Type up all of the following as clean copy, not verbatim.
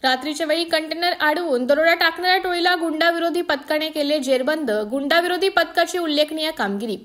रात्रीच्या वेळी कंटेनर अडवून दरोडा टाकणाऱ्या टोळीला गुंडाविरोधी पथकाने केले जेरबंद. गुंडाविरोधी पथकाची उल्लेखनीय कामगिरी.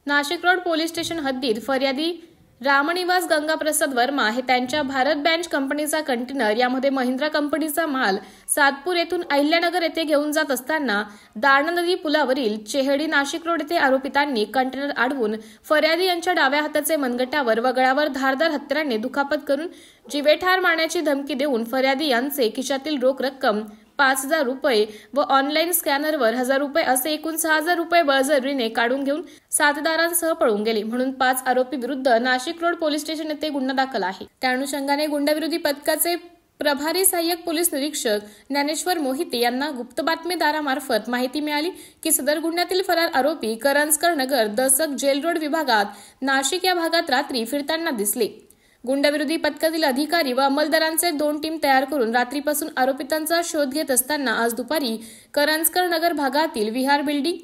नाशिक रोड पोलीस स्टेशन हद्दीत फर्यादी रामनिवास गंगाप्रसाद वर्मा हे त्यांच्या भारत बेंच कंपनीचा कंटेनर यामध्ये महिंद्रा कंपनीचा माल सातपूर येथून अहिल्यानगर येथे घेऊन जात असताना दारणा नदी पुलावरील चेहडी नाशिक रोड येथे आरोपितांनी कंटेनर अडवून फर्यादी यांच्या डाव्या हाताचे मनगटावर व गळ्यावर धारदार हत्याराने दुखापत करून जीवेठार मारण्याची धमकी देऊन फर्यादी यांचे खिशातील रोख रक्कम 5,000 रुपये व ऑनलाईन स्कॅनरवर 1,000 रुपये असे एकूण 6,000 रुपये बळजबरीने काढून घेऊन साथीदारांसह पळून गेले. म्हणून 5 आरोपी विरुद्ध नाशिक रोड पोलीस स्टेशन येथे गुन्हा दाखल आहे. त्या अनुषंगाने गुंडाविरोधी पथकाचे प्रभारी सहाय्यक पोलीस निरीक्षक ज्ञानेश्वर मोहिते यांना गुप्त बातमीदारामार्फत माहिती मिळाली की सदर गुन्ह्यातील फरार आरोपी करंजकर नगर दसक जेल रोड विभागात नाशिक या भागात रात्री फिरताना दिसले. गुंडाविरोधी पथकातील अधिकारी व अंमलदारांचे 2 टीम तयार करून रात्रीपासून आरोपितांचा शोध घेत असताना आज दुपारी करंजकर नगर भागातील विहार बिल्डिंग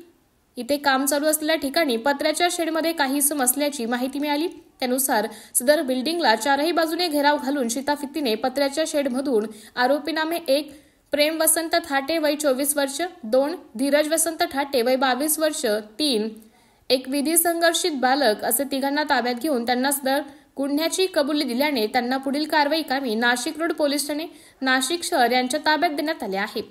इथे काम चालू असलेल्या ठिकाणी पत्र्याच्या शेडमध्ये काही इसम असल्याची माहिती मिळाली. त्यानुसार सदर बिल्डिंगला 4ही बाजूने घेराव घालून शिताफितीने पत्र्याच्या शेडमधून आरोपी नामे 1 प्रेम वसंत थाटे वय 24 वर्ष, 2 धीरज वसंत ठाटे वय 22 वर्ष, 3 एक विधी संघर्षित बालक असे तिघांना ताब्यात घेऊन त्यांना सदर गुन्ह्याची कबुली दिल्याने त्यांना पुढील कारवाई कामी नाशिक रोड पोलीस ठाणे नाशिक शहर यांच्या ताब्यात देण्यात आले आहे.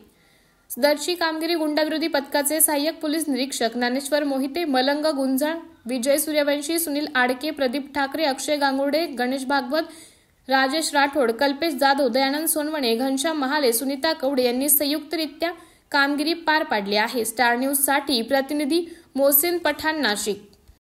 सदरची कामगिरी गुंडाविरोधी पथकाचे सहाय्यक पोलीस निरीक्षक ज्ञानेश्वर मोहिते, मलंग गुंजाळ, विजय सूर्यवंशी, सुनील आडके, प्रदीप ठाकरे, अक्षय गांगुर्डे, गणेश भागवत, राजेश राठोड, कल्पेश जाधव, दयानंद सोनवणे, घनश्याम महाले, सुनीता कवडे यांनी संयुक्तरित्या कामगिरी पार पाडली आहे. स्टार न्यूज साठी प्रतिनिधी मोहसिन पठाण, नाशिक.